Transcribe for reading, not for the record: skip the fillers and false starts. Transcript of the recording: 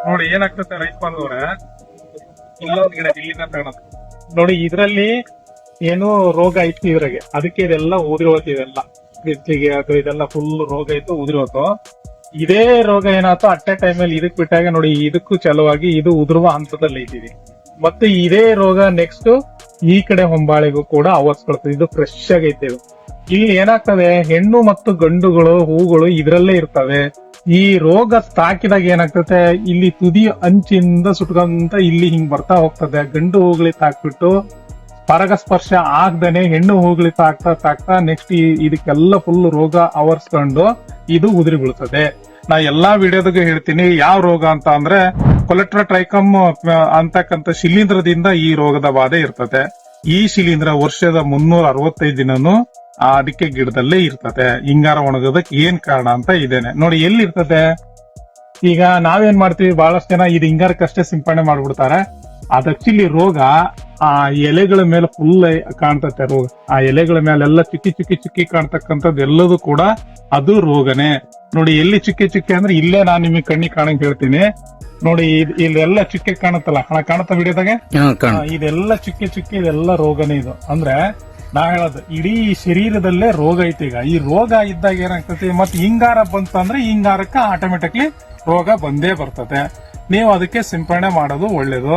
ನೋಡಿ ಏನಾಗ್ತದೆ ರೈತ ಬಾಂಧವ್ರೆ, ಇಲ್ಲೊಂದ್ ಗಿಡ ಇಲ್ಲಿಂದ ತಗೊಳೋದು ನೋಡಿ, ಇದ್ರಲ್ಲಿ ಏನೋ ರೋಗ ಐತಿ ಇದ್ರಾಗೆ, ಅದಕ್ಕೆ ಇದೆಲ್ಲ ಉದುರೋತು, ಇದೆಲ್ಲ ಗೆಜ್ಜೆಗೆ ಅದು ಇದೆಲ್ಲ ಫುಲ್ ರೋಗ ಇತ್ತು, ಉದುರೋತು. ಇದೇ ರೋಗ ಏನಾಯ್ತು ಅಟ್ ಎ ಟೈಮ್ ಅಲ್ಲಿ ಇದಕ್ ಬಿಟ್ಟಾಗ ನೋಡಿ, ಇದಕ್ಕೂ ಚಲುವಾಗಿ ಇದು ಉದುರುವ ಹಂತದಲ್ಲಿ ಐತಿದೆ. ಮತ್ತೆ ಇದೇ ರೋಗ ನೆಕ್ಸ್ಟ್ ಈ ಕಡೆ ಹೊಂಬಾಳೆಗೂ ಕೂಡ ಆವರಿಸ್ಕೊಳ್ತದೆ. ಇದು ಫ್ರೆಶ್ ಆಗೈತೆ. ಇಲ್ಲಿ ಏನಾಗ್ತದೆ, ಹೆಣ್ಣು ಮತ್ತು ಗಂಡುಗಳು ಹೂಗಳು ಇದ್ರಲ್ಲೇ ಇರ್ತವೆ. ಈ ರೋಗ ತಾಕಿದಾಗ ಏನಾಗ್ತದೆ, ಇಲ್ಲಿ ತುದಿ ಅಂಚಿಂದ ಸುಟ್ಕೊಂತ ಇಲ್ಲಿ ಹಿಂಗ್ ಬರ್ತಾ ಹೋಗ್ತದೆ. ಗಂಡು ಹೂಗಳಿಗೆ ತಾಕ್ಬಿಟ್ಟು ಪರಾಗಸ್ಪರ್ಶ ಆಗ್ದೇನೆ ಹೆಣ್ಣು ಹೂಗಳಿಗೆ ತಾಕ್ತಾ ನೆಕ್ಸ್ಟ್ ಇದಕ್ಕೆಲ್ಲ ಫುಲ್ ರೋಗ ಆವರಿಸ್ಕೊಂಡು ಇದು ಉದುರಿ ಬೀಳ್ತದೆ. ನಾ ಎಲ್ಲಾ ವಿಡಿಯೋದಾಗ ಹೇಳ್ತೀನಿ ಯಾವ ರೋಗ ಅಂತ ಅಂದ್ರೆ ಕೊಲೆಟ್ರಟ್ರೈಕಮ್ ಅಂತಕ್ಕಂಥ ಶಿಲೀಂಧ್ರದಿಂದ ಈ ರೋಗದ ಬಾಧೆ ಇರ್ತದೆ. ಈ ಶಿಲೀಂಧ್ರ ವರ್ಷದ 365 ದಿನನೂ ಆ ಅಡಿಕೆ ಗಿಡದಲ್ಲೇ ಇರ್ತದೆ. ಹಿಂಗಾರ ಒಣಗೋದಕ್ಕೆ ಏನ್ ಕಾರಣ ಅಂತ ಇದೇನೆ ನೋಡಿ. ಎಲ್ಲಿ ಇರ್ತದೆ, ಈಗ ನಾವೇನ್ ಮಾಡ್ತೀವಿ, ಬಹಳಷ್ಟು ಜನ ಇದು ಹಿಂಗಾರಕ್ಕಷ್ಟೇ ಸಿಂಪಡಣೆ ಮಾಡ್ಬಿಡ್ತಾರೆ. ಅದ್ ಆಕ್ಚುಲಿ ರೋಗ ಆ ಎಲೆಗಳ ಮೇಲೆ ಫುಲ್ ಕಾಣ್ತತೆ ರೋಗ. ಆ ಎಲೆಗಳ ಮೇಲೆಲ್ಲ ಚುಕ್ಕಿ ಕಾಣ್ತಕ್ಕಂಥದ್ದು ಎಲ್ಲದೂ ಕೂಡ ಅದು ರೋಗನೇ. ನೋಡಿ ಎಲ್ಲಿ ಚುಕ್ಕೆ ಅಂದ್ರೆ ಇಲ್ಲೇ ನಾನ್ ನಿಮಗೆ ಕಣ್ಣಿಗೆ ಕಾಣಂಗ್ ಹೇಳ್ತೀನಿ ನೋಡಿ. ಇಲ್ಲೆಲ್ಲ ಚುಕ್ಕೆ ಕಾಣುತ್ತಲ್ಲ, ಕಾಣುತ್ತ ವಿಡಿಯೋದಾಗೆ, ಇದೆಲ್ಲ ಚುಕ್ಕೆ ಇದೆಲ್ಲ ರೋಗನೇ. ಇದು ಅಂದ್ರೆ ನಾ ಹೇಳೋದು ಇಡೀ ಶರೀರದಲ್ಲೇ ರೋಗ ಐತಿ. ಈಗ ಈ ರೋಗ ಇದ್ದಾಗ ಏನಾಗ್ತದೆ, ಮತ್ತೆ ಹಿಂಗಾರ ಬಂತಂದ್ರೆ ಹಿಂಗಾರಕ್ಕೆ ಆಟೋಮೆಟಿಕ್ಲಿ ರೋಗ ಬಂದೇ ಬರ್ತದೆ. ನೀವು ಅದಕ್ಕೆ ಸಿಂಪಡಣೆ ಮಾಡೋದು ಒಳ್ಳೇದು.